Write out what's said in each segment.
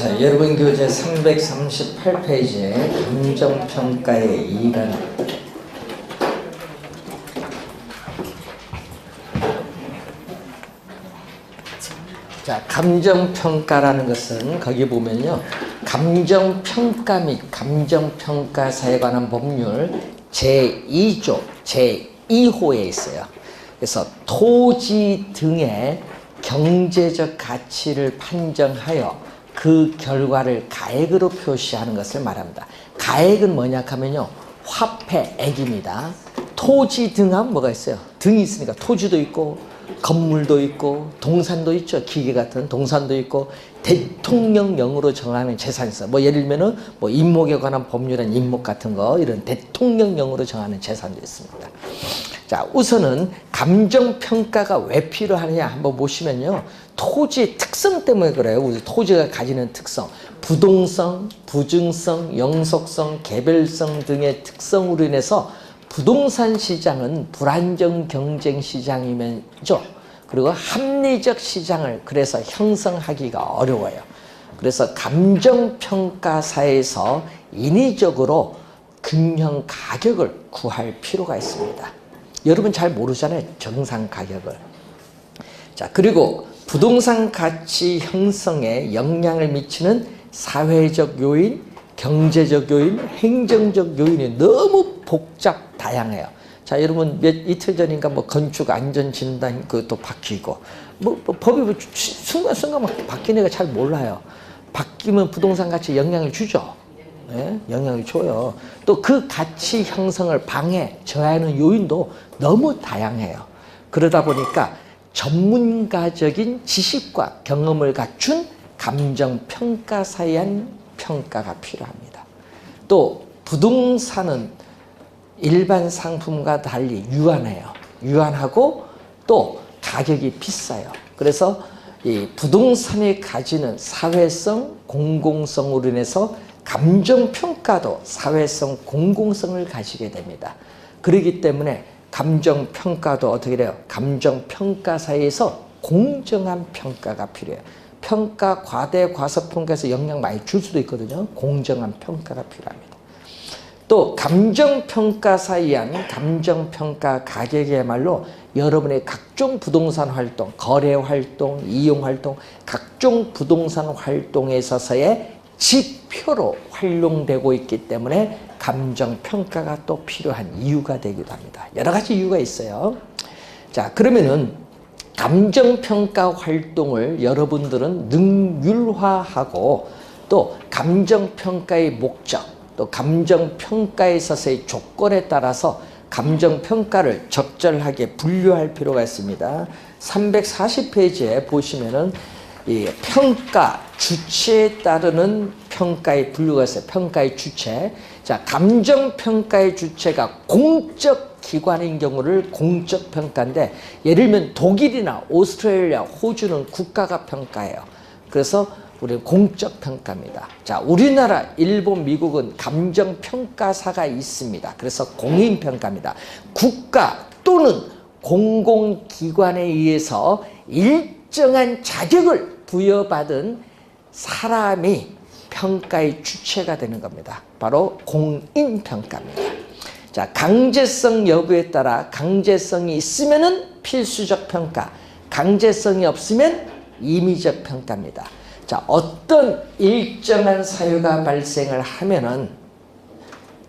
자, 여러분 교재 338페이지에 감정평가의 이란. 자, 감정평가라는 것은 거기 보면요, 감정평가 및 감정평가사에 관한 법률 제2조 제2호에 있어요. 그래서 토지 등의 경제적 가치를 판정하여 그 결과를 가액으로 표시하는 것을 말합니다. 가액은 뭐냐 하면요, 화폐액입니다. 토지 등 하면 뭐가 있어요? 등이 있으니까 토지도 있고 건물도 있고 동산도 있죠. 기계 같은 동산도 있고 대통령령으로 정하는 재산이 있어요. 뭐 예를 들면은 뭐 임목에 관한 법률은 임목 같은 거, 이런 대통령령으로 정하는 재산도 있습니다. 자, 우선은 감정평가가 왜 필요하느냐 한번 보시면요, 토지의 특성 때문에 그래요. 우리 토지가 가지는 특성, 부동성, 부증성, 영속성, 개별성 등의 특성으로 인해서 부동산 시장은 불안정 경쟁 시장이면죠, 그리고 합리적 시장을 그래서 형성하기가 어려워요. 그래서 감정평가사에서 인위적으로 균형 가격을 구할 필요가 있습니다. 여러분 잘 모르잖아요, 정상 가격을. 자, 그리고 부동산 가치 형성에 영향을 미치는 사회적 요인, 경제적 요인, 행정적 요인이 너무 복잡 다양해요. 자, 여러분 이틀 전인가 뭐 건축 안전 진단 그것도 바뀌고 법이 순간순간 막 바뀌는 거 잘 몰라요. 바뀌면 부동산 가치에 영향을 주죠. 네? 영향을 줘요. 또 그 가치 형성을 방해, 저해하는 요인도 너무 다양해요. 그러다 보니까 전문가적인 지식과 경험을 갖춘 감정평가사에 한 평가가 필요합니다. 또 부동산은 일반 상품과 달리 유한해요. 유한하고 또 가격이 비싸요. 그래서 이 부동산이 가지는 사회성, 공공성으로 인해서 감정평가도 사회성, 공공성을 가지게 됩니다. 그렇기 때문에 감정평가도 어떻게 돼요? 감정평가사에서 공정한 평가가 필요해요. 평가, 과대, 과소평가에서 영향 많이 줄 수도 있거든요. 공정한 평가가 필요합니다. 또 감정평가사에 의한 감정평가 가격이야말로 여러분의 각종 부동산 활동, 거래 활동, 이용 활동, 각종 부동산 활동에 있어서의 지표로 활용되고 있기 때문에 감정평가가 또 필요한 이유가 되기도 합니다. 여러 가지 이유가 있어요. 자, 그러면은 감정평가 활동을 여러분들은 능률화하고 또 감정평가의 목적, 또 감정평가에 있어서의 조건에 따라서 감정평가를 적절하게 분류할 필요가 있습니다. 340페이지에 보시면은 이 평가 주체에 따르는 평가의 분류가 있어요. 평가의 주체. 자, 감정평가의 주체가 공적 기관인 경우를 공적평가인데, 예를 들면 독일이나 오스트레일리아, 호주는 국가가 평가해요. 그래서 우리는 공적평가입니다. 자, 우리나라, 일본, 미국은 감정평가사가 있습니다. 그래서 공인평가입니다. 국가 또는 공공기관에 의해서 일정한 자격을 부여받은 사람이 평가의 주체가 되는 겁니다. 바로 공인평가입니다. 자, 강제성 여부에 따라 강제성이 있으면은 필수적 평가, 강제성이 없으면 임의적 평가입니다. 자, 어떤 일정한 사유가 발생을 하면은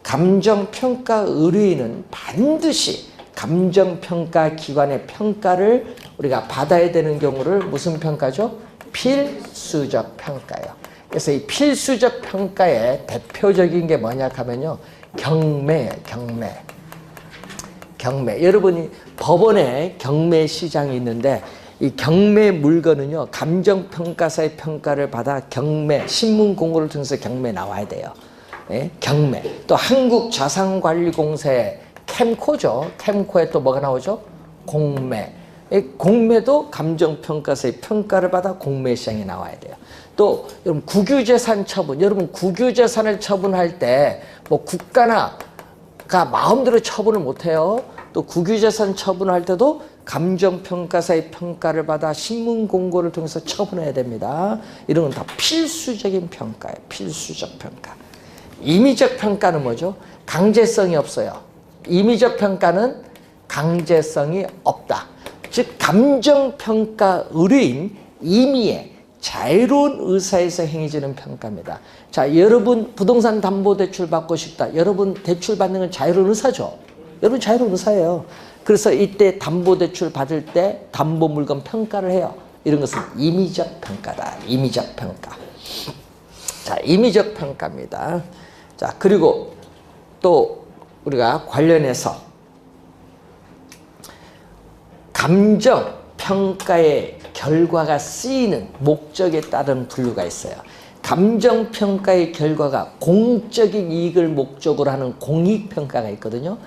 감정평가 의뢰인은 반드시 감정평가 기관의 평가를 우리가 받아야 되는 경우를 무슨 평가죠? 필수적 평가예요. 그래서 이 필수적 평가의 대표적인 게 뭐냐 하면요, 경매예요. 경매. 여러분이 법원에 경매 시장이 있는데, 이 경매 물건은요, 감정평가사의 평가를 받아 경매, 신문 공고를 통해서 경매 나와야 돼요. 네? 경매. 또 한국자산관리공사의 캠코죠. 캠코에 또 뭐가 나오죠? 공매. 공매도 감정평가사의 평가를 받아 공매 시장에 나와야 돼요. 또 여러분 국유재산 처분, 여러분 국유재산을 처분할 때 뭐 국가나가 마음대로 처분을 못해요. 또 국유재산 처분할 때도 감정평가사의 평가를 받아 신문 공고를 통해서 처분해야 됩니다. 이런 건 다 필수적인 평가예요. 필수적 평가. 임의적 평가는 뭐죠? 강제성이 없어요. 임의적 평가는 강제성이 없다. 즉 감정평가 의뢰인 임의의 자유로운 의사에서 행해지는 평가입니다. 자, 여러분 부동산 담보대출 받고 싶다. 여러분 대출 받는 건 자유로운 의사죠. 여러분 자유로운 의사예요. 그래서 이때 담보대출 받을 때 담보물건 평가를 해요. 이런 것은 임의적 평가다. 임의적 평가. 자, 임의적 평가입니다. 자, 그리고 또 우리가 관련해서 감정평가의 결과가 쓰이는 목적에 따른 분류가 있어요. 감정평가의 결과가 공적인 이익을 목적으로 하는 공익평가가 있거든요.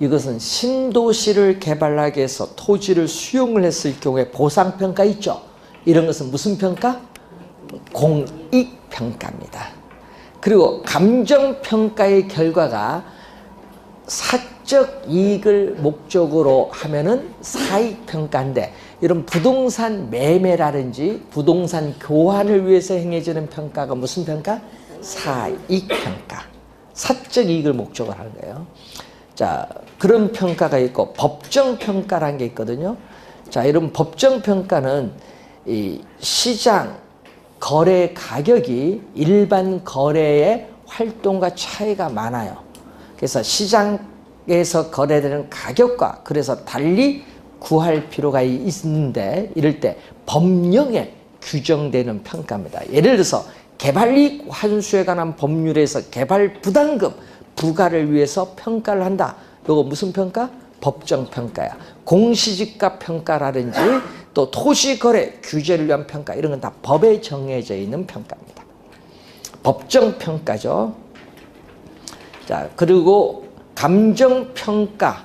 이것은 신도시를 개발하기 위해서 토지를 수용을 했을 경우에 보상평가 있죠. 이런 것은 무슨 평가? 공익평가입니다. 그리고 감정평가의 결과가 사적 이익을 목적으로 하면은 사익평가인데, 이런 부동산 매매라든지 부동산 교환을 위해서 행해지는 평가가 무슨 평가? 사익평가. 사적 이익을 목적으로 하는 거예요. 자, 그런 평가가 있고 법정평가라는 게 있거든요. 자, 이런 법정평가는 이 시장 거래 가격이 일반 거래의 활동과 차이가 많아요. 그래서 시장에서 거래되는 가격과 그래서 달리 구할 필요가 있는데, 이럴 때 법령에 규정되는 평가입니다. 예를 들어서 개발이익 환수에 관한 법률에서 개발 부담금 부과를 위해서 평가를 한다. 이거 무슨 평가? 법정평가야. 공시지가 평가라든지 또 토지거래 규제를 위한 평가, 이런 건 다 법에 정해져 있는 평가입니다. 법정평가죠. 자, 그리고 감정평가사,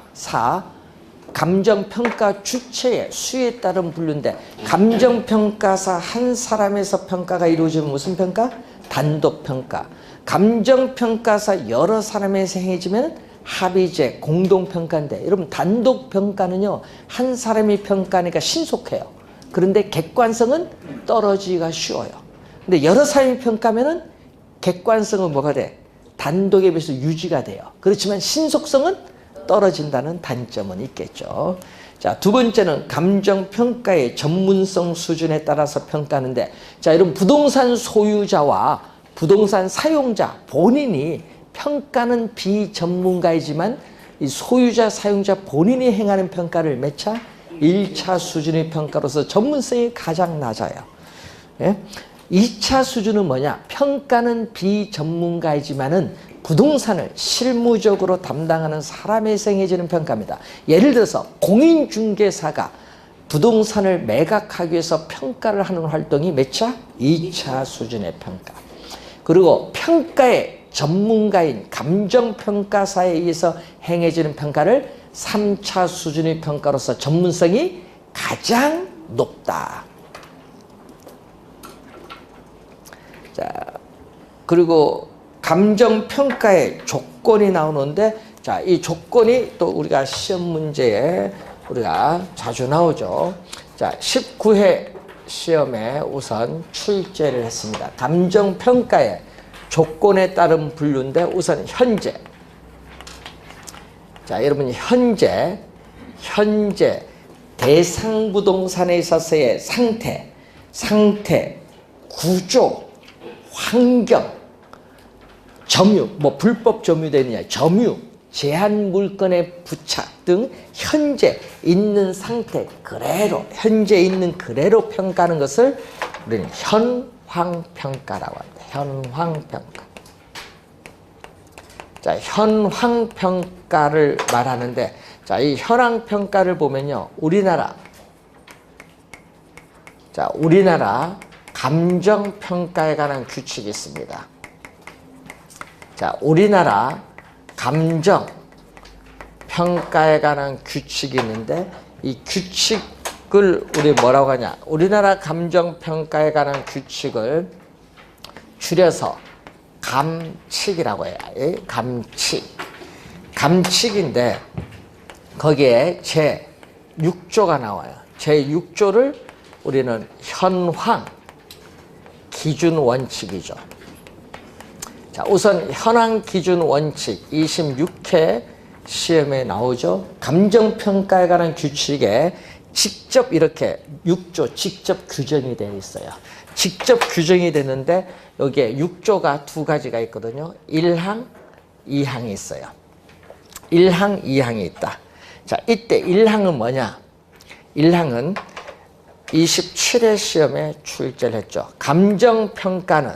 감정평가 주체의 수에 따른 분류인데, 감정평가사 한 사람에서 평가가 이루어지면 무슨 평가? 단독평가. 감정평가사 여러 사람에서 행해지면 합의제, 공동평가인데, 여러분 단독평가는요 한 사람이 평가하니까 신속해요. 그런데 객관성은 떨어지기가 쉬워요. 근데 여러 사람이 평가하면은 객관성은 뭐가 돼? 단독에 비해서 유지가 돼요. 그렇지만 신속성은 떨어진다는 단점은 있겠죠. 자, 두 번째는 감정평가의 전문성 수준에 따라서 평가하는데, 자, 이런 부동산 소유자와 부동산 사용자 본인이 평가는 비전문가이지만 이 소유자 사용자 본인이 행하는 평가를 몇 차? 1차 수준의 평가로서 전문성이 가장 낮아요. 예? 2차 수준은 뭐냐? 평가는 비전문가이지만은 부동산을 실무적으로 담당하는 사람에서 행해지는 평가입니다. 예를 들어서 공인중개사가 부동산을 매각하기 위해서 평가를 하는 활동이 몇 차? 2차 수준의 평가. 그리고 평가의 전문가인 감정평가사에 의해서 행해지는 평가를 3차 수준의 평가로서 전문성이 가장 높다. 자, 그리고 감정평가의 조건이 나오는데, 자, 이 조건이 또 우리가 시험 문제에 우리가 자주 나오죠. 자, 19회 시험에 우선 출제를 했습니다. 감정평가의 조건에 따른 분류인데, 우선 현재. 자, 여러분 현재 대상 부동산에 있어서의 상태, 구조, 환경, 점유, 뭐 불법 점유되느냐, 점유, 제한 물건의 부착 등 현재 있는 상태 그대로, 현재 있는 그대로 평가하는 것을 우리는 현황평가라고 합니다. 현황평가. 자, 현황평가를 말하는데, 자, 이 현황평가를 보면요, 우리나라 감정평가에 관한 규칙이 있습니다. 자, 우리나라 감정평가에 관한 규칙이 있는데, 이 규칙을 우리 뭐라고 하냐? 우리나라 감정평가에 관한 규칙을 줄여서 감칙이라고 해요. 감칙인데, 거기에 제6조가 나와요. 제6조를 우리는 현황 기준 원칙이죠. 자, 우선 현황 기준 원칙 26회 시험에 나오죠. 감정평가에 관한 규칙에 직접 이렇게 6조 직접 규정이 되어 있어요. 직접 규정이 되는데 여기에 6조가 두 가지가 있거든요. 1항, 2항이 있어요. 1항, 2항이 있다. 자, 이때 1항은 뭐냐? 1항은 27회 시험에 출제를 했죠. 감정평가는,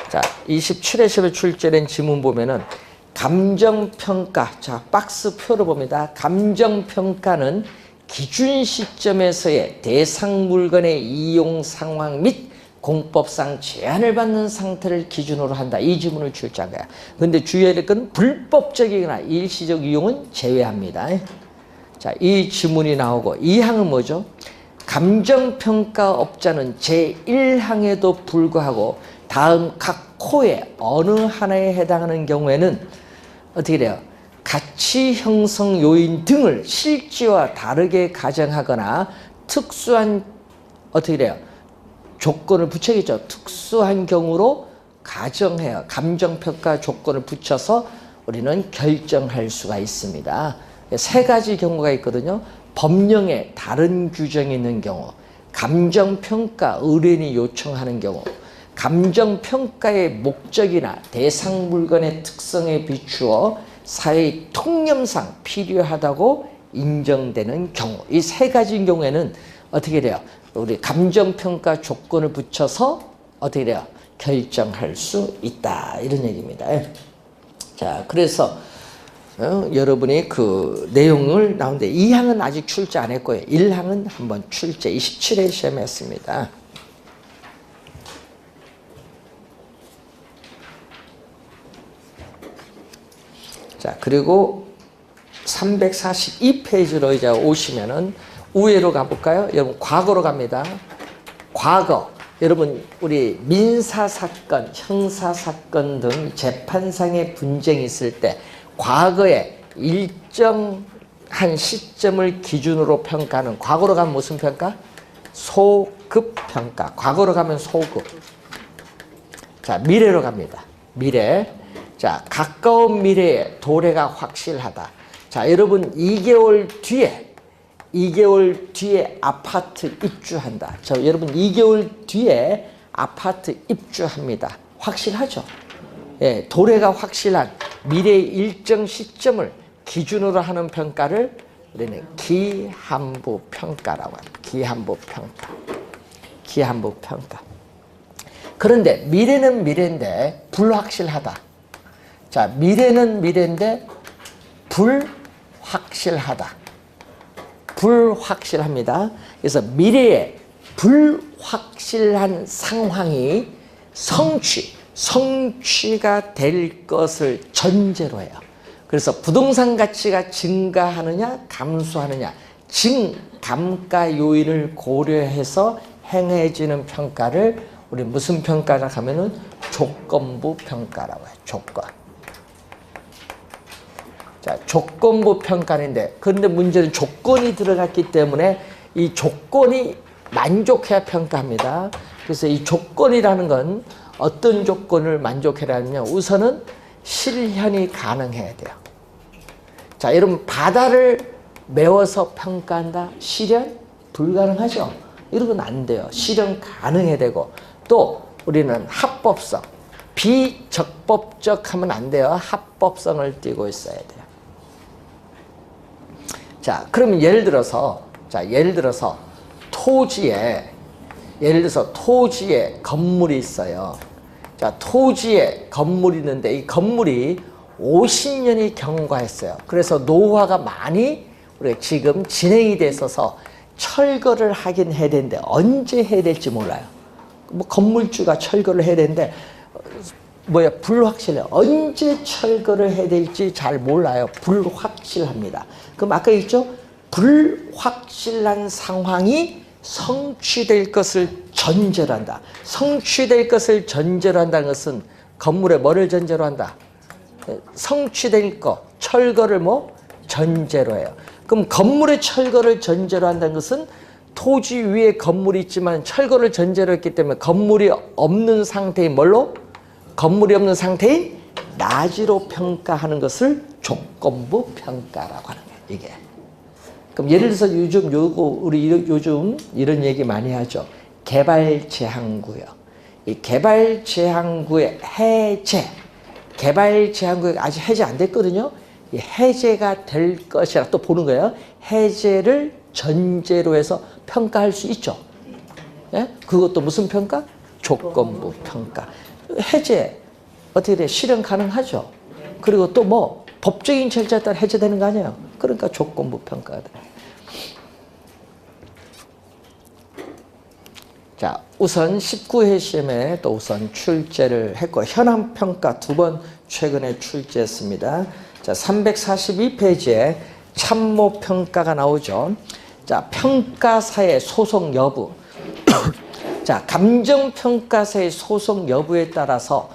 자, 27회 시험에 출제된 지문 보면은 감정평가, 자, 박스표로 봅니다. 감정평가는 기준 시점에서의 대상 물건의 이용 상황 및 공법상 제한을 받는 상태를 기준으로 한다. 이 지문을 출제한 거야. 근데 주의해야 될 건 불법적이거나 일시적 이용은 제외합니다. 자, 이 지문이 나오고 2항은 뭐죠? 감정평가업자는 제1항에도 불구하고 다음 각 코의 어느 하나에 해당하는 경우에는 어떻게 돼요? 가치 형성 요인 등을 실제와 다르게 가정하거나 특수한 어떻게 돼요? 조건을 붙여야겠죠. 특수한 경우로 가정해요. 감정평가 조건을 붙여서 우리는 결정할 수가 있습니다. 세 가지 경우가 있거든요. 법령에 다른 규정이 있는 경우, 감정평가 의뢰인이 요청하는 경우, 감정평가의 목적이나 대상 물건의 특성에 비추어 사회의 통념상 필요하다고 인정되는 경우, 이 세 가지 경우에는 어떻게 돼요? 우리 감정평가 조건을 붙여서 어떻게 돼요? 결정할 수 있다. 이런 얘기입니다. 자, 그래서 여러분이 그 내용을 나오는데 2항은 아직 출제 안 했고요. 1항은 한번 출제 27회 시험에 했습니다. 자, 그리고 342페이지로 이제 오시면은 우회로 가볼까요? 여러분, 과거로 갑니다. 과거. 여러분, 우리 민사사건, 형사사건 등 재판상의 분쟁이 있을 때 과거에 일정한 시점을 기준으로 평가하는, 과거로 가면 무슨 평가? 소급평가. 과거로 가면 소급. 자, 미래로 갑니다. 미래. 자, 가까운 미래에 도래가 확실하다. 자, 여러분 2개월 뒤에 아파트 입주한다. 자, 여러분 2개월 뒤에 아파트 입주합니다. 확실하죠? 예, 도래가 확실한 미래의 일정 시점을 기준으로 하는 평가를 우리는 기한부 평가라고 합니다. 기한부 평가. 기한부 평가. 그런데 미래는 미래인데 불확실하다. 자, 미래는 미래인데 불확실하다. 불확실합니다. 그래서 미래에 불확실한 상황이 성취가 될 것을 전제로 해요. 그래서 부동산 가치가 증가하느냐 감소하느냐 증감가 요인을 고려해서 행해지는 평가를 우리 무슨 평가라 하면은 조건부 평가라고 해요. 조건. 자, 조건부 평가인데, 그런데 문제는 조건이 들어갔기 때문에 이 조건이 만족해야 평가합니다. 그래서 이 조건이라는 건 어떤 조건을 만족해라면 우선은 실현이 가능해야 돼요. 자, 여러분 바다를 메워서 평가한다? 실현? 불가능하죠. 이런 건 안 돼요. 실현 가능해야 되고, 또 우리는 합법성, 비적법적 하면 안 돼요. 합법성을 띠고 있어야 돼요. 자, 그러면 예를 들어서 토지에 건물이 있어요. 자, 토지에 건물이 있는데 이 건물이 50년이 경과했어요. 그래서 노후화가 많이 우리가 지금 진행이 돼 있어서 철거를 하긴 해야 되는데 언제 해야 될지 몰라요. 뭐 건물주가 철거를 해야 되는데 불확실해요. 언제 철거를 해야 될지 잘 몰라요. 불확실합니다. 그럼 아까 했죠? 불확실한 상황이 성취될 것을 전제로 한다. 성취될 것을 전제로 한다는 것은 건물에 뭐를 전제로 한다? 성취될 거, 철거를 전제로 해요. 그럼 건물의 철거를 전제로 한다는 것은 토지 위에 건물이 있지만 철거를 전제로 했기 때문에 건물이 없는 상태인 뭘로? 건물이 없는 상태인 나지로 평가하는 것을 조건부 평가라고 하는 거예요. 이게. 그럼 예를 들어서 우리 요즘 이런 얘기 많이 하죠. 개발 제한구요. 이 개발 제한구의 해제. 개발 제한구가 아직 해제 안 됐거든요. 이 해제가 될 것이라 또 보는 거예요. 해제를 전제로 해서 평가할 수 있죠. 예? 그것도 무슨 평가? 조건부 평가. 해제 어떻게 돼? 실현 가능하죠. 그리고 또 뭐 법적인 절차에 따라 해제되는 거 아니에요. 그러니까 조건부 평가가 돼. 자, 우선 19회 시험에 또 우선 출제를 했고 현황 평가 2번 최근에 출제했습니다. 자, 342페이지에 참모 평가가 나오죠. 자, 평가사의 소송 여부. 자, 감정평가사의 소송 여부에 따라서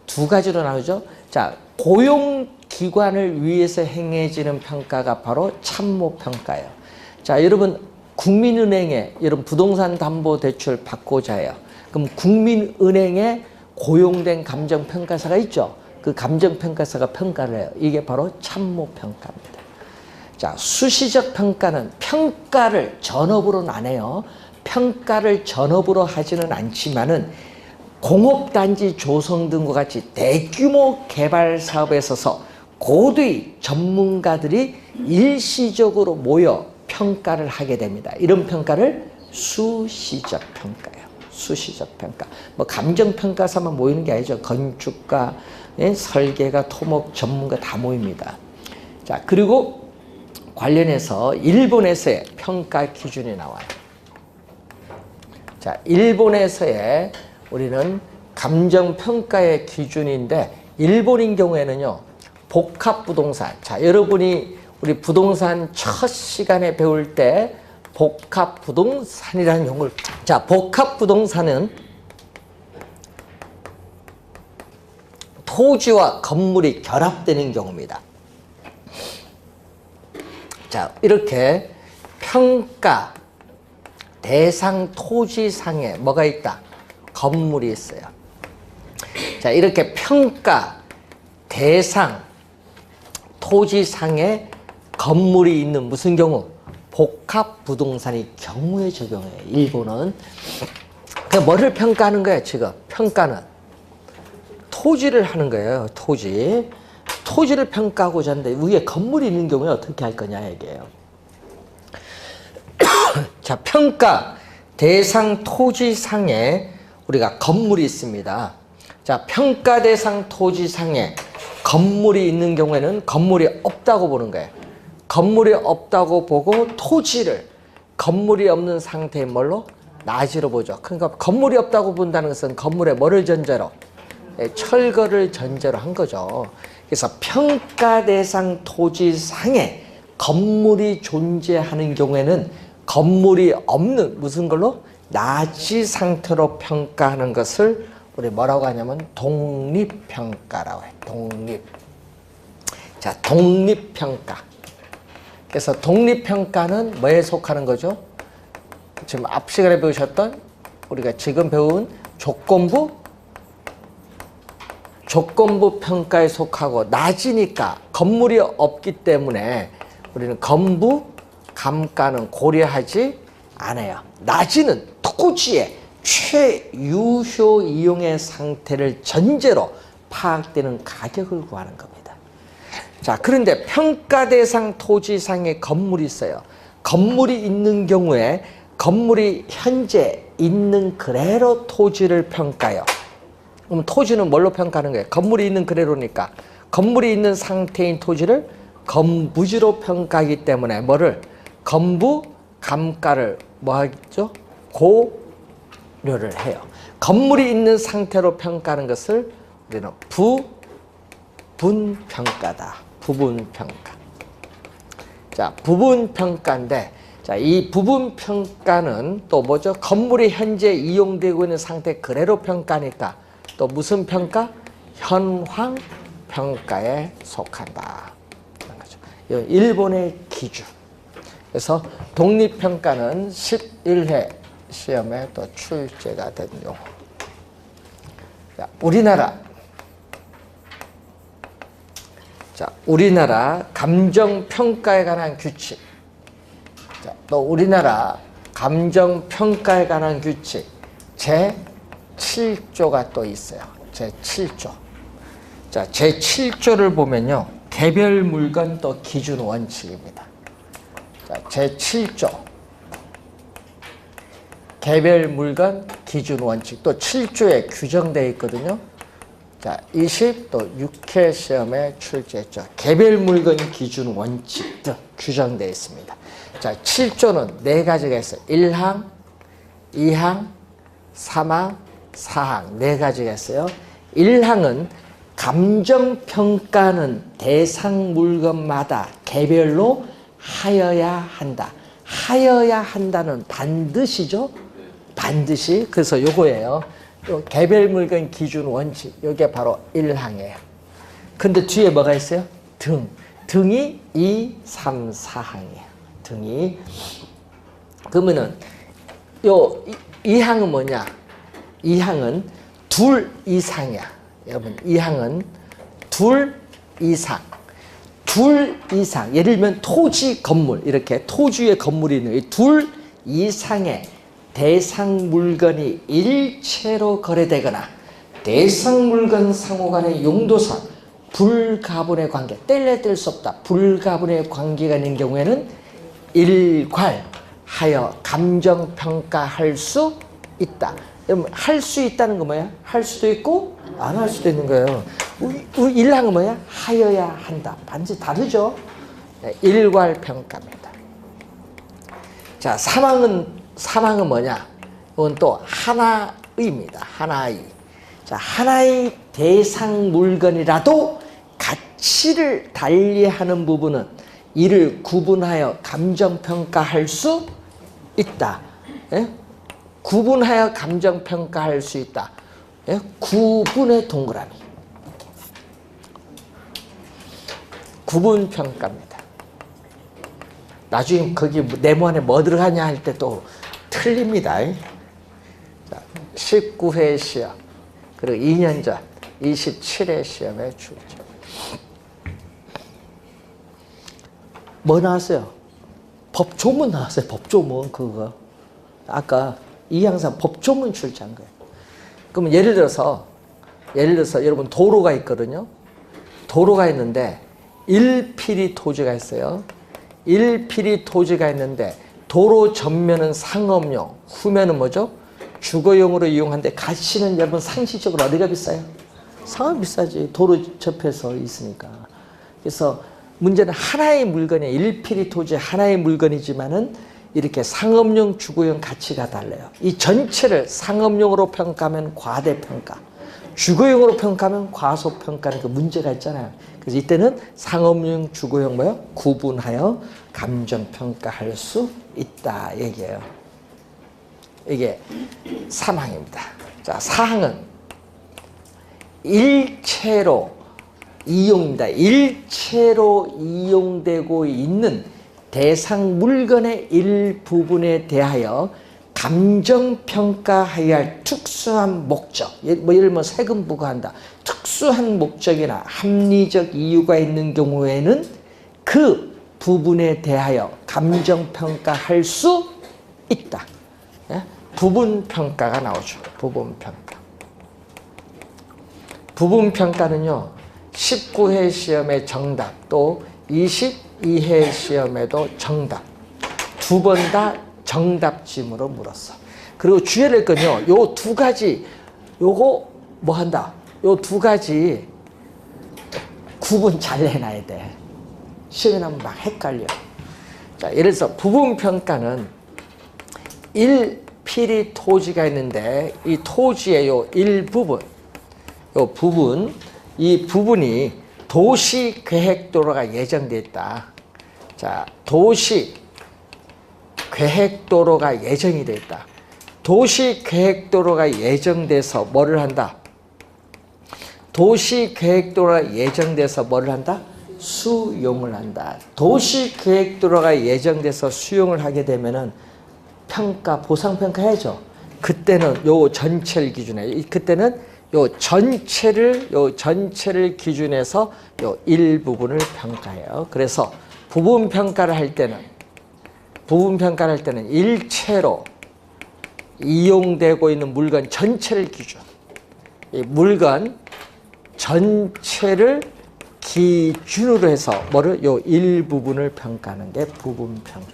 두 가지로 나오죠. 자, 고용기관을 위해서 행해지는 평가가 바로 참모평가예요. 자, 여러분, 국민은행에 여러분 부동산 담보 대출 받고자 해요. 그럼 국민은행에 고용된 감정평가사가 있죠. 그 감정평가사가 평가를 해요. 이게 바로 참모평가입니다. 자, 수시적 평가는 평가를 전업으로 나눠요. 평가를 전업으로 하지는 않지만은 공업단지 조성 등과 같이 대규모 개발 사업에 있어서 고도의 전문가들이 일시적으로 모여 평가를 하게 됩니다. 이런 평가를 수시적 평가예요. 수시적 평가. 뭐 감정평가사만 모이는 게 아니죠. 건축가, 설계가, 토목 전문가 다 모입니다. 자, 그리고 관련해서 일본에서의 평가 기준이 나와요. 자, 일본에서의 우리는 감정평가의 기준인데 일본인 경우에는요. 복합부동산. 자, 여러분이 우리 부동산 첫 시간에 배울 때 복합부동산이라는 용어를 자, 복합부동산은 토지와 건물이 결합되는 경우입니다. 자, 이렇게 평가 대상 토지상에 뭐가 있다? 건물이 있어요. 자, 이렇게 평가 대상 토지상에 건물이 있는 무슨 경우? 복합부동산의 경우에 적용해요. 일본은. 뭐를 평가하는 거예요, 지금? 평가는 토지를 하는 거예요, 토지. 토지를 평가하고자 하는데 위에 건물이 있는 경우에 어떻게 할 거냐, 얘기예요. 자, 평가 대상 토지상에 우리가 건물이 있습니다. 자, 평가 대상 토지상에 건물이 있는 경우에는 건물이 없다고 보는 거예요. 건물이 없다고 보고 토지를 건물이 없는 상태인 뭘로? 나지로 보죠. 그러니까 건물이 없다고 본다는 것은 건물에 뭐를 전제로? 철거를 전제로 한 거죠. 그래서 평가 대상 토지상에 건물이 존재하는 경우에는 건물이 없는 무슨 걸로? 나지 상태로 평가하는 것을 우리 뭐라고 하냐면 독립평가라고 해요. 독립. 자, 독립평가. 그래서 독립평가는 뭐에 속하는 거죠? 지금 앞 시간에 배우셨던 우리가 지금 배운 조건부 평가에 속하고 낮이니까 건물이 없기 때문에 우리는 건부 감가는 고려하지 않아요. 낮이는 토지의 최유효 이용의 상태를 전제로 파악되는 가격을 구하는 겁니다. 자, 그런데 평가 대상 토지상에 건물이 있어요. 건물이 있는 경우에 건물이 현재 있는 그대로 토지를 평가해요. 그럼 토지는 뭘로 평가하는 거예요? 건물이 있는 그대로니까 건물이 있는 상태인 토지를 건부지로 평가하기 때문에 뭐를? 건부 감가를 뭐 하죠? 고려를 해요. 건물이 있는 상태로 평가하는 것을 우리는 부분평가다. 부분평가. 자, 부분평가인데, 자, 이 부분평가는 또 뭐죠? 건물이 현재 이용되고 있는 상태 그대로 평가니까 또 무슨 평가? 현황평가에 속한다. 일본의 기준. 그래서 독립평가는 11회 시험에 또 출제가 된 용어. 자, 우리나라 감정평가에 관한 규칙. 자, 또 우리나라 감정평가에 관한 규칙 제7조가 또 있어요. 제7조. 자, 제7조를 보면요. 개별 물건 또 기준 원칙입니다. 자, 제7조. 개별 물건 기준 원칙. 또 7조에 규정되어 있거든요. 자, 20 또 6회 시험에 출제했죠. 개별 물건 기준 원칙 등 규정되어 있습니다. 자, 7조는 4가지가 있어요. 1항, 2항, 3항, 4항 4가지가 있어요. 1항은 감정평가는 대상 물건마다 개별로 하여야 한다. 하여야 한다는 반드시죠? 반드시. 그래서 요거예요. 요 개별 물건 기준 원칙. 요게 바로 1항이에요. 근데 뒤에 뭐가 있어요? 등. 등이 2, 3, 4항이에요. 등이. 그러면은 요 2항은 뭐냐? 2항은 둘 이상이야. 여러분, 2항은 둘 이상. 둘 이상. 예를 들면 토지, 건물. 이렇게 토지의 건물이 있는 이 둘 이상의 대상 물건이 일체로 거래되거나 대상 물건 상호 간의 용도상 불가분의 관계, 뗄래야 뗄 수 없다. 불가분의 관계가 있는 경우에는 일괄하여 감정평가할 수 있다. 할 수 있다는 거 뭐야? 할 수도 있고 안 할 수도 있는 거예요. 일항은 뭐야? 하여야 한다. 반드시 다르죠? 일괄평가입니다. 자, 사망은 뭐냐? 이건 또 하나의입니다. 하나의. 자, 하나의 대상 물건이라도 가치를 달리하는 부분은 이를 구분하여 감정평가할 수 있다. 예? 구분하여 감정평가할 수 있다. 예? 구분의 동그라미. 구분평가입니다. 나중에 거기 네모 안에 뭐 들어가냐 할 때 또 틀립니다. 자, 19회 시험, 그리고 2년 전 27회 시험에 출제. 뭐 나왔어요? 법조문 나왔어요. 법조문 그거. 아까 이항상 법조문 출제한 거예요. 그러면 예를 들어서 여러분 도로가 있거든요. 도로가 있는데 1필이 토지가 있어요. 1필이 토지가 있는데 도로 전면은 상업용, 후면은 뭐죠? 주거용으로 이용하는데 가치는 여러분 상식적으로 어디가 비싸요? 상업이 비싸지. 도로 접해서 있으니까. 그래서 문제는 하나의 물건이에요. 1필이 토지 하나의 물건이지만은 이렇게 상업용, 주거용 가치가 달라요. 이 전체를 상업용으로 평가하면 과대평가, 주거용으로 평가하면 과소평가는 그 문제가 있잖아요. 그래서 이때는 상업용, 주거용 뭐요? 구분하여 감정평가할 수 있다 얘기예요. 이게 3항입니다. 자, 4항은 일체로 이용입니다. 일체로 이용되고 있는 대상 물건의 일부분에 대하여 감정평가해야 할 특수한 목적, 예를 들면 세금 부과한다. 특수한 목적이나 합리적 이유가 있는 경우에는 그 부분에 대하여 감정평가할 수 있다. 예? 부분평가가 나오죠. 부분평가. 부분평가는요. 19회 시험의 정답 또 22회 시험에도 정답 두 번 다 정답짐으로 물었어. 그리고 주의해야 될 건요. 요 두 가지 요거 뭐 한다. 요 두 가지 구분 잘 해놔야 돼. 시험에 나면 막 헷갈려. 자, 예를 들어서 부분평가는 1필이 토지가 있는데 이 토지의 요 일부분 이 부분이 도시계획도로가 예정되어 있다. 자, 도시계획도로가 예정이 되어 있다. 도시계획도로가 예정돼서 뭐를 한다? 도시계획도로가 예정돼서 뭐를 한다? 수용을 한다. 도시계획도로가 예정돼서 수용을 하게 되면은 평가, 보상평가 해야죠. 그때는 요 전체를 기준해. 그때는 요 전체를 기준해서 요 일부분을 평가해요. 그래서 부분 평가를 할 때는 일체로 이용되고 있는 물건 전체를 기준. 이 물건 전체를 기준으로 해서 뭐를 요 일부분을 평가하는 게 부분 평가.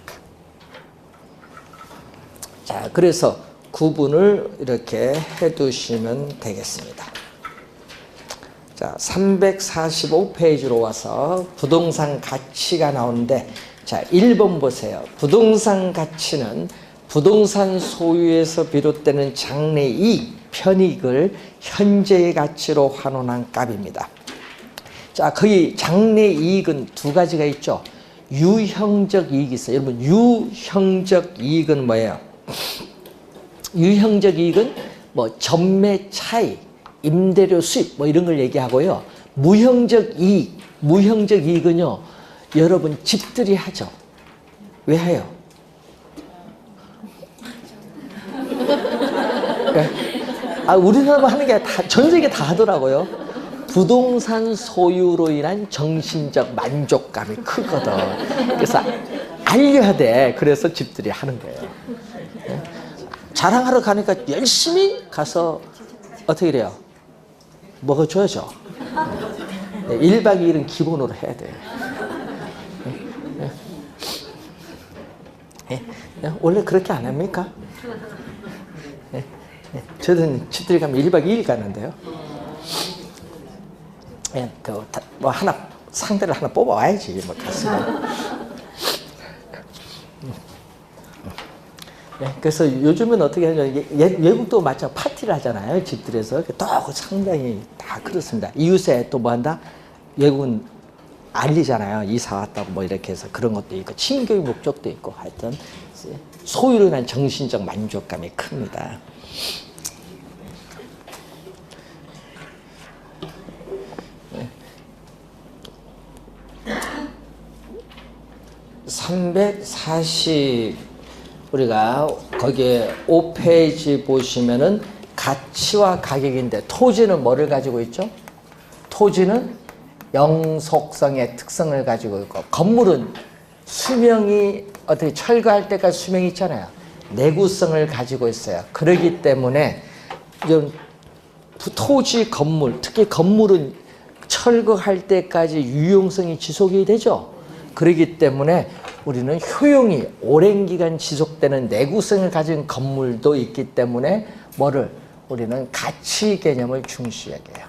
자, 그래서 구분을 이렇게 해 두시면 되겠습니다. 자, 345페이지로 와서 부동산 가치가 나오는데, 자, 1번 보세요. 부동산 가치는 부동산 소유에서 비롯되는 장래 이익, 편익을 현재의 가치로 환원한 값입니다. 자, 거기 장래 이익은 두 가지가 있죠. 유형적 이익이 있어요. 여러분, 유형적 이익은 뭐예요? 유형적 이익은 뭐 전매 차익, 임대료 수입 뭐 이런 걸 얘기하고요. 무형적 이익은요, 여러분 집들이 하죠. 왜 해요? 네. 우리나라만 하는 게 다, 전 세계 다 하더라고요. 부동산 소유로 인한 정신적 만족감이 크거든. 그래서 알려야 돼. 그래서 집들이 하는 거예요. 네. 자랑하러 가니까 열심히 가서 어떻게 돼요? 먹어줘야죠. 네, 1박 2일은 기본으로 해야 돼요. 원래 그렇게 안 합니까? 저는 집들이 가면 1박 2일 가는데요. 뭐 하나, 상대를 하나 뽑아와야지, 뭐, 갔으면. 그래서 요즘은 어떻게 하냐면, 외국도 마찬가지로 파티를 하잖아요. 집들에서. 또 상당히 다 그렇습니다. 이웃에 또 뭐 한다? 외국은 알리잖아요. 이사 왔다고 뭐 이렇게 해서 그런 것도 있고, 친교육 목적도 있고, 하여튼, 소유로 인한 정신적 만족감이 큽니다. 우리가 거기에 5페이지 보시면은 가치와 가격인데, 토지는 뭐를 가지고 있죠? 토지는 영속성의 특성을 가지고 있고, 건물은 수명이 어떻게 철거할 때까지 수명이 있잖아요. 내구성을 가지고 있어요. 그렇기 때문에 토지, 건물, 특히 건물은 철거할 때까지 유용성이 지속이 되죠. 그렇기 때문에 우리는 효용이 오랜 기간 지속되는 내구성을 가진 건물도 있기 때문에 우리는 가치 개념을 중시하게 해요.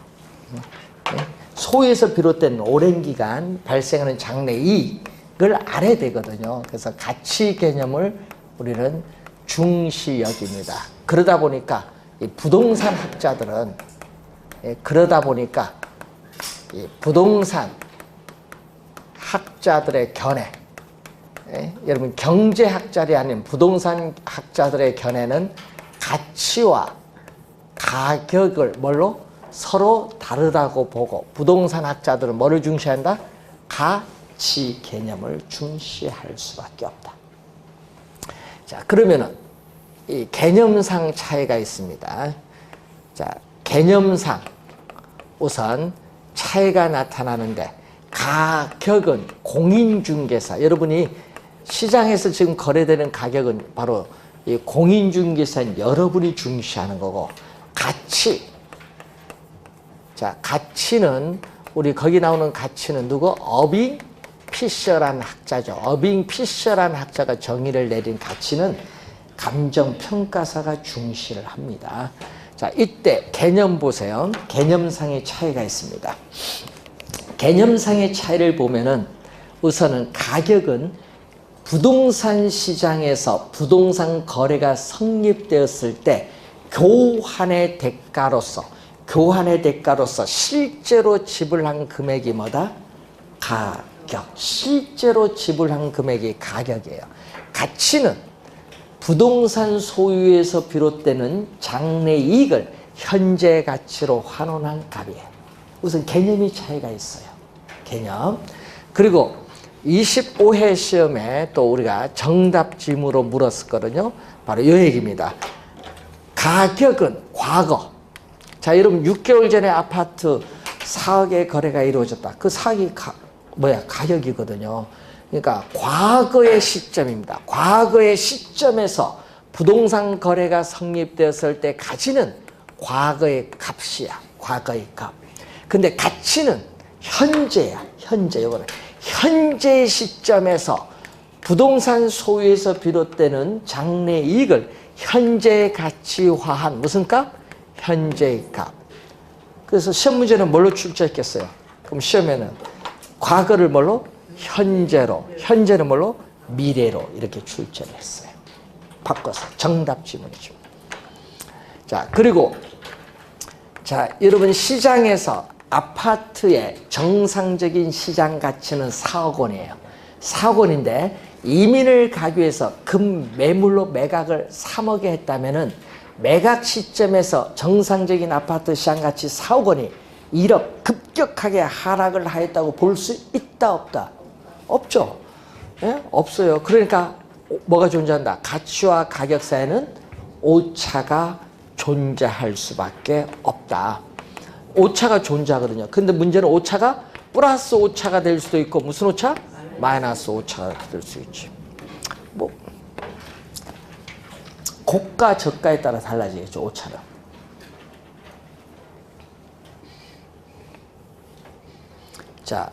소유에서 비롯된 오랜 기간 발생하는 장래 이익을 알아야 되거든요. 그래서 가치 개념을 우리는 중시 여깁니다. 그러다 보니까 이 부동산 학자들은 부동산 학자들의 견해, 여러분 경제학자들이 아닌 부동산 학자들의 견해는 가치와 가격을 서로 다르다고 보고, 부동산 학자들은 뭐를 중시한다? 가치 개념을 중시할 수밖에 없다. 자, 그러면은 이 개념상 차이가 있습니다. 자, 개념상 우선 차이가 나타나는데, 가격은 공인중개사, 여러분이 시장에서 지금 거래되는 가격은 바로 이 공인중개사인 여러분이 중시하는 거고, 가치는 우리 거기 나오는 가치는 누구? 어빙 피셔라는 학자죠. 어빙 피셔라는 학자가 정의를 내린 가치는 감정평가사가 중시를 합니다. 자, 이때 개념 보세요. 개념상의 차이가 있습니다. 개념상의 차이를 보면은 우선은 가격은 부동산 시장에서 부동산 거래가 성립되었을 때 교환의 대가로서 실제로 지불한 금액이 뭐다? 가격. 실제로 지불한 금액이 가격이에요. 가치는 부동산 소유에서 비롯되는 장래 이익을 현재 가치로 환원한 값이에요. 우선 개념이 차이가 있어요. 개념. 그리고 25회 시험에 또 우리가 정답지문으로 물었었거든요. 바로 이 얘기입니다. 가격은 과거. 자, 여러분 6개월 전에 아파트 4억의 거래가 이루어졌다. 그 4억이 가격이거든요. 그러니까 과거의 시점입니다. 과거의 시점에서 부동산 거래가 성립되었을 때 가치는 과거의 값이야. 과거의 값. 근데 가치는 현재야. 현재. 이거는 현재 시점에서 부동산 소유에서 비롯되는 장래 이익을 현재 가치화한 무슨 값? 현재의 값. 그래서 시험 문제는 뭘로 출제했겠어요? 그럼 시험에는 과거를 뭘로? 현재로. 현재는 뭘로? 미래로 이렇게 출제를 했어요. 바꿔서 정답 지문이죠. 자, 그리고 자, 여러분 시장에서 아파트의 정상적인 시장 가치는 4억 원이에요. 4억 원인데 이민을 가기 위해서 금 매물로 매각을 3억에 했다면은 매각 시점에서 정상적인 아파트 시장 가치 4억 원이 1억 급격하게 하락을 하였다고 볼 수 있다 없다? 없죠. 예? 없어요. 그러니까 뭐가 존재한다? 가치와 가격 사이에는 오차가 존재할 수밖에 없다. 오차가 존재하거든요. 근데 문제는 오차가 플러스 오차가 될 수도 있고 무슨 오차? 마이너스 오차가 될 수 있지. 뭐 고가 저가에 따라 달라지겠죠. 오차는. 자,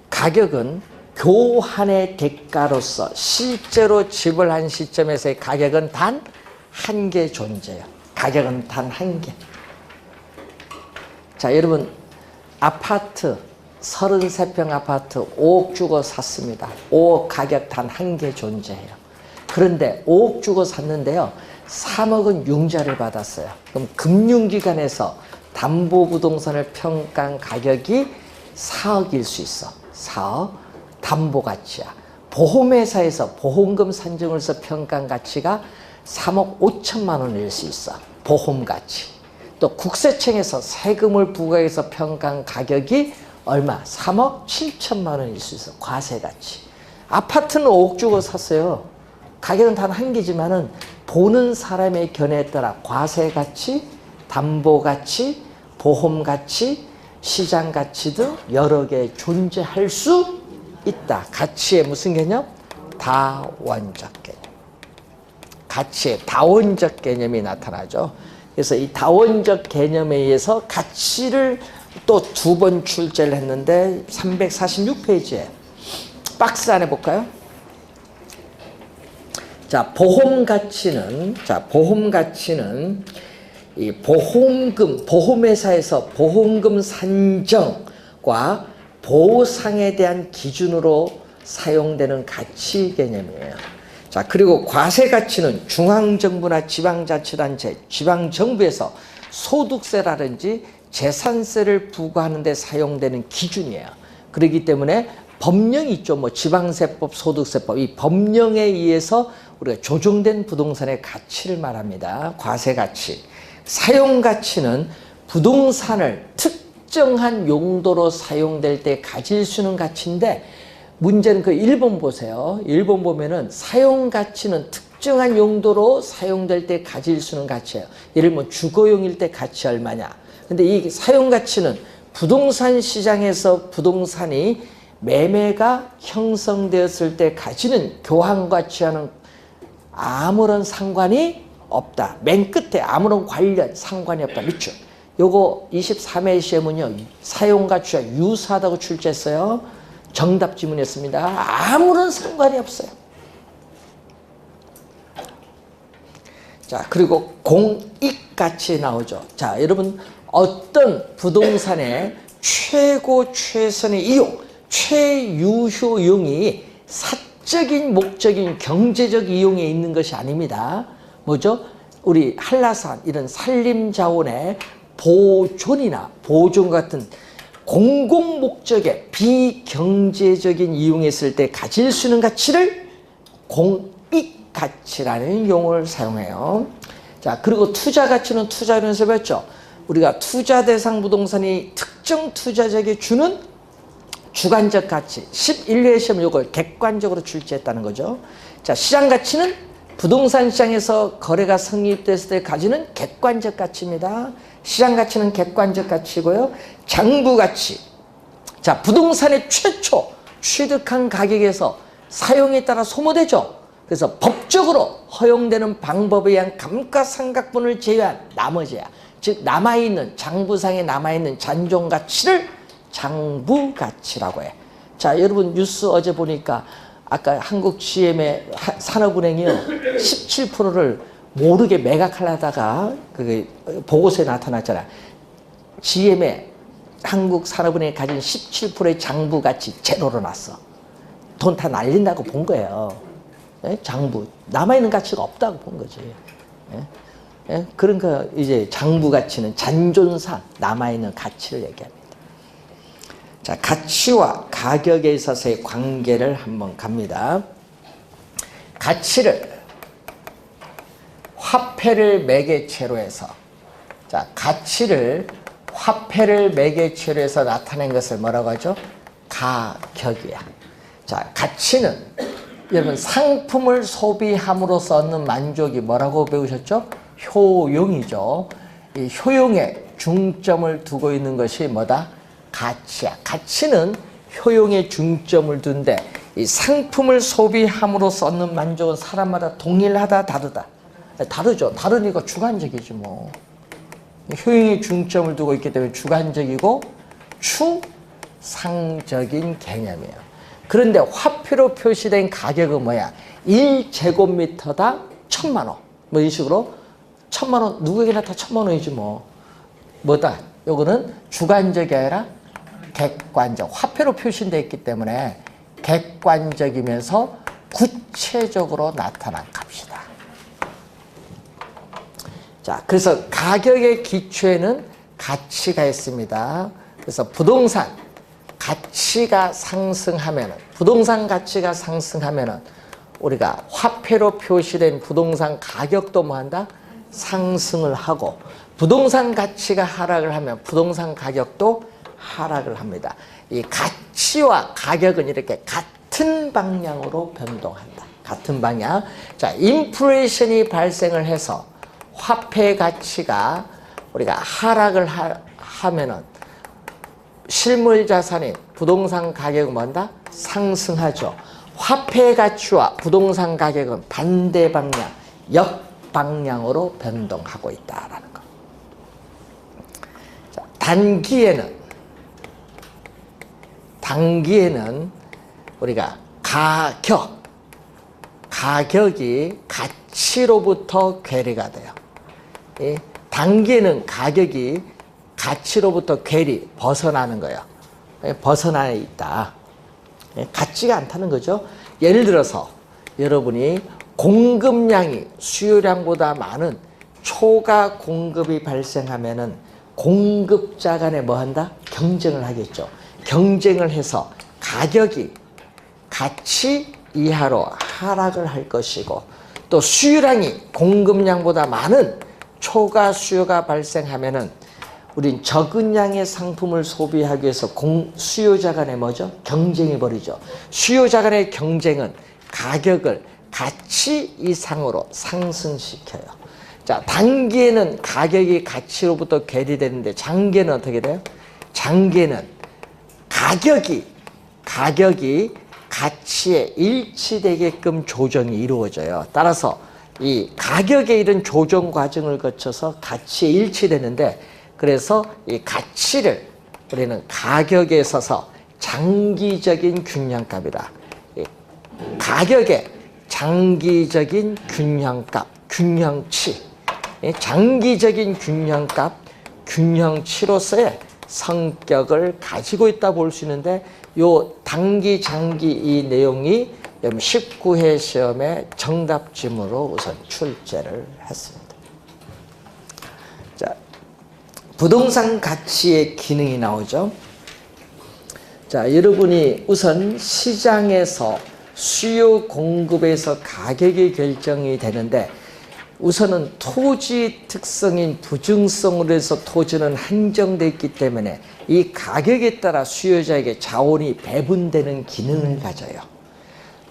가격은 교환의 대가로서 실제로 지불한 시점에서의 가격은 단 한 개 존재해요. 가격은 단 한 개. 자, 여러분 아파트 33평 아파트 5억 주고 샀습니다. 5억 가격 단 한 개 존재해요. 그런데 5억 주고 샀는데요. 3억은 융자를 받았어요. 그럼 금융기관에서 담보부동산을 평가한 가격이 4억일 수 있어. 4억 담보가치야. 보험회사에서 보험금 산정을서 평가한 가치가 3억 5천만 원일 수 있어. 보험가치. 또 국세청에서 세금을 부과해서 평가한 가격이 얼마? 3억 7천만 원일 수 있어. 과세가치. 아파트는 5억 주고 샀어요. 가격은 단 한 개지만은 보는 사람의 견해에 따라 과세가치, 담보가치, 보험가치, 시장가치 등 여러 개 존재할 수 있다. 가치의 무슨 개념? 다원적 개념. 가치의 다원적 개념이 나타나죠. 그래서 이 다원적 개념에 의해서 가치를 또 두 번 출제를 했는데 346페이지에 박스 안에 볼까요? 자, 보험 가치는 이 보험금, 보험회사에서 보험금 산정과 보상에 대한 기준으로 사용되는 가치 개념이에요. 자, 그리고 과세 가치는 중앙정부나 지방자치단체, 지방정부에서 소득세라든지 재산세를 부과하는 데 사용되는 기준이에요. 그렇기 때문에 법령이 있죠. 뭐 지방세법, 소득세법. 이 법령에 의해서 우리가 조정된 부동산의 가치를 말합니다. 과세가치. 사용가치는 부동산을 특정한 용도로 사용될 때 가질 수 있는 가치인데 문제는 그 1번 보세요. 1번 보면은 사용가치는 특정한 용도로 사용될 때 가질 수 있는 가치예요. 예를 들면 주거용일 때 가치 얼마냐. 근데 이 사용가치는 부동산 시장에서 부동산이 매매가 형성되었을 때 가지는 교환가치와는 아무런 상관이 없다. 맨 끝에 아무런 관련, 상관이 없다. 밑줄. 요거 23회 시험은요. 사용가치와 유사하다고 출제했어요. 정답 지문이었습니다. 아무런 상관이 없어요. 자, 그리고 공익가치 나오죠. 자, 여러분 어떤 부동산의 최고 최선의 이용, 최유효용이 사적인 목적인 경제적 이용에 있는 것이 아닙니다. 뭐죠? 우리 한라산 이런 산림자원의 보존이나 보존 같은 공공목적의 비경제적인 이용했을 때 가질 수 있는 가치를 공익가치라는 용어를 사용해요. 자, 그리고 투자가치는 투자론에서 배웠죠. 우리가 투자 대상 부동산이 특정 투자자에게 주는 주관적 가치. 11회 시험 요걸 객관적으로 출제했다는 거죠. 자, 시장 가치는 부동산 시장에서 거래가 성립됐을 때 가지는 객관적 가치입니다. 시장 가치는 객관적 가치고요. 장부 가치. 자, 부동산의 최초 취득한 가격에서 사용에 따라 소모되죠. 그래서 법적으로 허용되는 방법에 의한 감가상각분을 제외한 나머지야. 즉 남아있는 장부상에 남아있는 잔존 가치를 장부 가치라고 해. 자, 여러분 뉴스 어제 보니까 아까 한국 GM의 산업은행이요 17%를 모르게 매각하려다가 그게 보고서에 나타났잖아. GM의 한국 산업은행이 가진 17%의 장부 가치 제로로 났어. 돈 다 날린다고 본 거예요. 예? 장부 남아있는 가치가 없다고 본 거지. 예? 예? 그러니까 이제 장부 가치는 잔존상 남아있는 가치를 얘기합니다. 자, 가치와 가격에 있어서의 관계를 한번 갑니다. 가치를 화폐를 매개체로 해서, 자, 가치를 화폐를 매개체로 해서 나타낸 것을 뭐라고 하죠? 가격이야. 자, 가치는 여러분 상품을 소비함으로써 얻는 만족이 뭐라고 배우셨죠? 효용이죠. 이 효용에 중점을 두고 있는 것이 뭐다? 가치야. 가치는 효용에 중점을 둔데 이 상품을 소비함으로써 얻는 만족은 사람마다 동일하다 다르다? 다르죠. 다르니까 주관적이지 뭐. 효용에 중점을 두고 있기 때문에 주관적이고 추상적인 개념이에요. 그런데 화폐로 표시된 가격은 뭐야? 1제곱미터당 1,000만 원. 뭐 이 식으로 1,000만 원 누구에게나 다 1,000만 원이지 뭐. 뭐다? 요거는 주관적이 아니라 객관적. 화폐로 표시되어 있기 때문에 객관적이면서 구체적으로 나타난 값이다. 자, 그래서 가격의 기초에는 가치가 있습니다. 그래서 부동산 가치가 상승하면은, 부동산 가치가 상승하면은 우리가 화폐로 표시된 부동산 가격도 뭐 한다? 상승을 하고, 부동산 가치가 하락을 하면 부동산 가격도 하락을 합니다. 이 가치와 가격은 이렇게 같은 방향으로 변동한다. 같은 방향. 자, 인플레이션이 발생을 해서 화폐 가치가 우리가 하락을 하면은 실물 자산인 부동산 가격은 뭔다? 상승하죠. 화폐 가치와 부동산 가격은 반대 방향, 역방향으로 변동하고 있다라는 거. 자, 단기에는 우리가 가격이 가치로부터 괴리가 돼요. 예? 단기에는 가격이 가치로부터 괴리, 벗어나는 거예요. 예? 벗어나 있다. 예? 같지가 않다는 거죠. 예를 들어서 여러분이 공급량이 수요량보다 많은 초과 공급이 발생하면은 공급자 간에 뭐 한다? 경쟁을 하겠죠. 경쟁을 해서 가격이 가치 이하로 하락을 할 것이고, 또 수요량이 공급량보다 많은 초과 수요가 발생하면은 우린 적은 양의 상품을 소비하기 위해서 수요자 간에 뭐죠? 경쟁이 벌이죠. 수요자 간의 경쟁은 가격을 가치 이상으로 상승시켜요. 자, 단기에는 가격이 가치로부터 괴리되는데 장기에는 어떻게 돼요? 장기에는 가격이 가치에 일치되게끔 조정이 이루어져요. 따라서 이 가격에 이른 조정 과정을 거쳐서 가치에 일치되는데, 그래서 이 가치를 우리는 가격에 있어서 장기적인 균형값이다. 가격의 장기적인 균형값, 균형치, 장기적인 균형값, 균형치로서의 성격을 가지고 있다 볼 수 있는데, 요 단기, 장기 이 내용이 19회 시험의 정답지문으로 우선 출제를 했습니다. 자, 부동산 가치의 기능이 나오죠. 자, 여러분이 우선 시장에서 수요 공급에서 가격이 결정이 되는데, 우선은 토지 특성인 부증성으로 해서 토지는 한정되어 있기 때문에 이 가격에 따라 수요자에게 자원이 배분되는 기능을 가져요.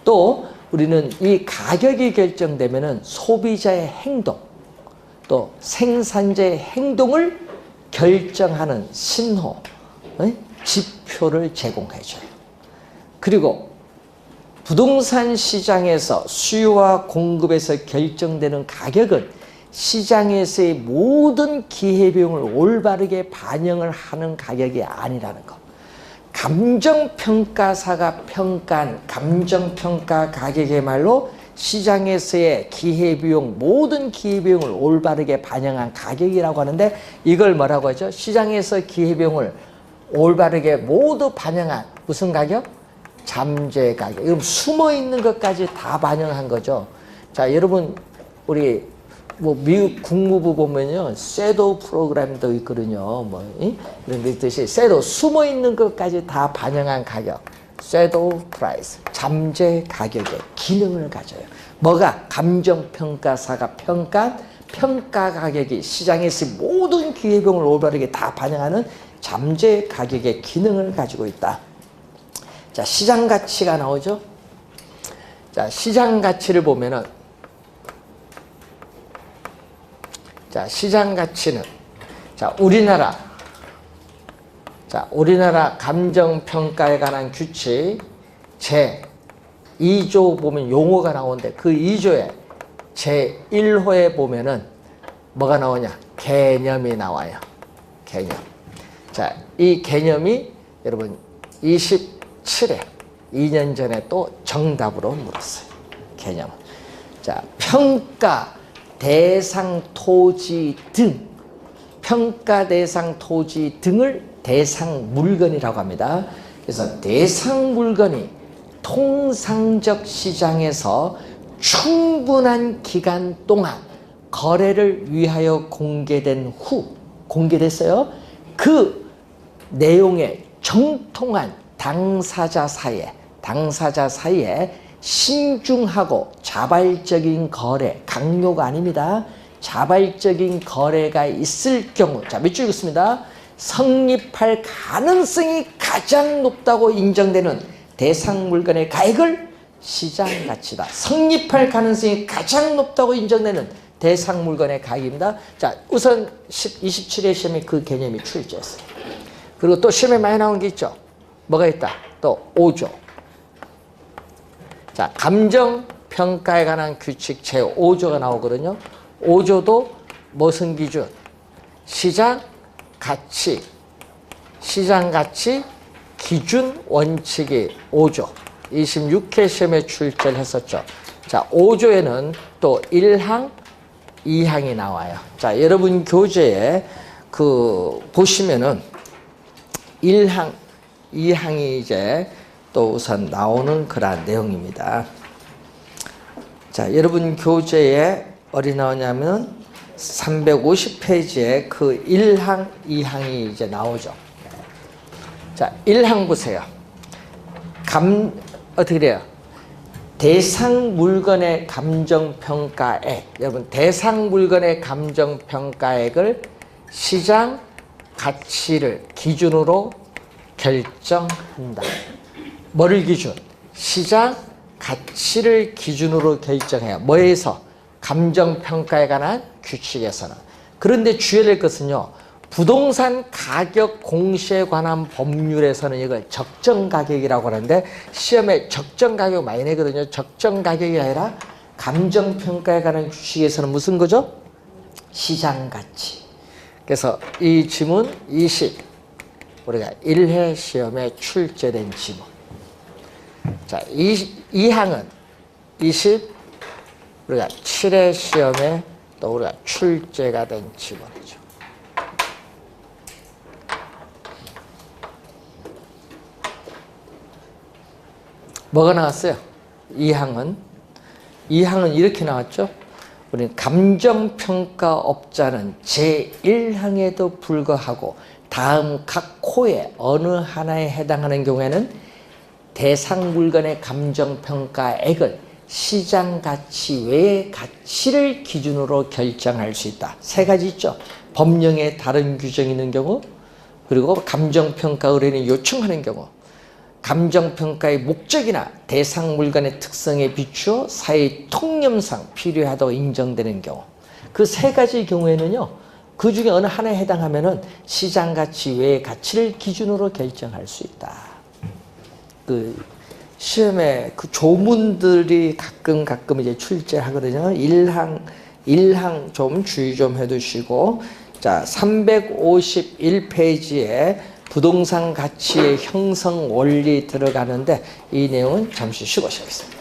또 우리는 이 가격이 결정되면은 소비자의 행동, 또 생산자의 행동을 결정하는 신호, 지표를 제공해줘요. 그리고 부동산 시장에서 수요와 공급에서 결정되는 가격은 시장에서의 모든 기회비용을 올바르게 반영을 하는 가격이 아니라는 것. 감정평가사가 평가한 감정평가 가격의 말로 시장에서의 기회비용, 모든 기회비용을 올바르게 반영한 가격이라고 하는데 이걸 뭐라고 하죠? 시장에서 기회비용을 올바르게 모두 반영한 무슨 가격? 잠재 가격. 이건 숨어 있는 것까지 다 반영한 거죠. 자, 여러분, 우리 뭐 미국 국무부 보면요, 섀도우 프로그램도 있거든요. 뭐 이런 게 있듯이 섀도우 숨어 있는 것까지 다 반영한 가격. 섀도우 프라이스, 잠재 가격의 기능을 가져요. 뭐가? 감정평가사가 평가 가격이 시장에서 모든 기회비용을 올바르게 다 반영하는 잠재 가격의 기능을 가지고 있다. 자, 시장 가치가 나오죠. 자, 시장 가치를 보면은, 자, 시장 가치는, 자, 우리나라 감정평가에 관한 규칙 제2조 보면 용어가 나오는데 그 2조에 제1호에 보면은 뭐가 나오냐? 개념이 나와요. 개념. 자, 이 개념이 여러분 27회 2년 전에 또 정답으로 물었어요. 개념. 자, 평가 대상 토지 등, 평가 대상 토지 등을 대상 물건이라고 합니다. 그래서 대상 물건이 통상적 시장에서 충분한 기간 동안 거래를 위하여 공개된 후, 공개됐어요. 그 내용에 정통한 당사자 사이에 신중하고 자발적인 거래, 강요가 아닙니다. 자발적인 거래가 있을 경우, 자, 몇 줄 읽습니다. 성립할 가능성이 가장 높다고 인정되는 대상 물건의 가액을 시장 가치다. 성립할 가능성이 가장 높다고 인정되는 대상 물건의 가액입니다. 자, 우선 27회 시험에 그 개념이 출제했어요. 그리고 또 시험에 많이 나온 게 있죠. 뭐가 있다? 또 5조. 자, 감정평가에 관한 규칙 제5조가 나오거든요. 5조도 무슨 기준? 시장 가치 기준 원칙이 5조. 26회 시험에 출제를 했었죠. 자, 5조에는 또 1항, 2항이 나와요. 자, 여러분 교재에 보시면은 1항, 2항이 이제 또 우선 나오는 그런 내용입니다. 자, 여러분 교재에 어디 나오냐면 350페이지에 그 1항, 2항이 이제 나오죠. 자, 1항 보세요. 어떻게 돼요? 대상 물건의 감정평가액. 여러분, 대상 물건의 감정평가액을 시장 가치를 기준으로 결정한다. 뭐를 기준? 시장 가치를 기준으로 결정해요. 뭐에서? 감정평가에 관한 규칙에서는. 그런데 주의해야 될 것은요, 부동산 가격 공시에 관한 법률에서는 이걸 적정가격이라고 하는데 시험에 적정가격 많이 내거든요. 적정가격이 아니라 감정평가에 관한 규칙에서는 무슨 거죠? 시장가치. 그래서 이 지문 20, 우리가 1회 시험에 출제된 지문. 자, 2항은 20, 우리가 7회 시험에 또 우리가 출제가 된 지문이죠. 뭐가 나왔어요? 2항은 이렇게 나왔죠. 우리는 감정평가업자는 제1항에도 불구하고 다음 각 코에 어느 하나에 해당하는 경우에는 대상 물건의 감정평가액을 시장 가치 외의 가치를 기준으로 결정할 수 있다. 세 가지 있죠. 법령에 다른 규정이 있는 경우, 그리고 감정평가 의뢰인이 요청하는 경우, 감정평가의 목적이나 대상 물건의 특성에 비추어 사회 통념상 필요하다고 인정되는 경우, 그 세 가지 경우에는요, 그 중에 어느 하나에 해당하면은 시장 가치 외의 가치를 기준으로 결정할 수 있다. 그 시험에 그 조문들이 가끔 이제 출제하거든요. 일항 좀 주의 좀 해두시고, 자, 351페이지에 부동산 가치의 형성 원리 들어가는데 이 내용은 잠시 쉬고 시작하겠습니다.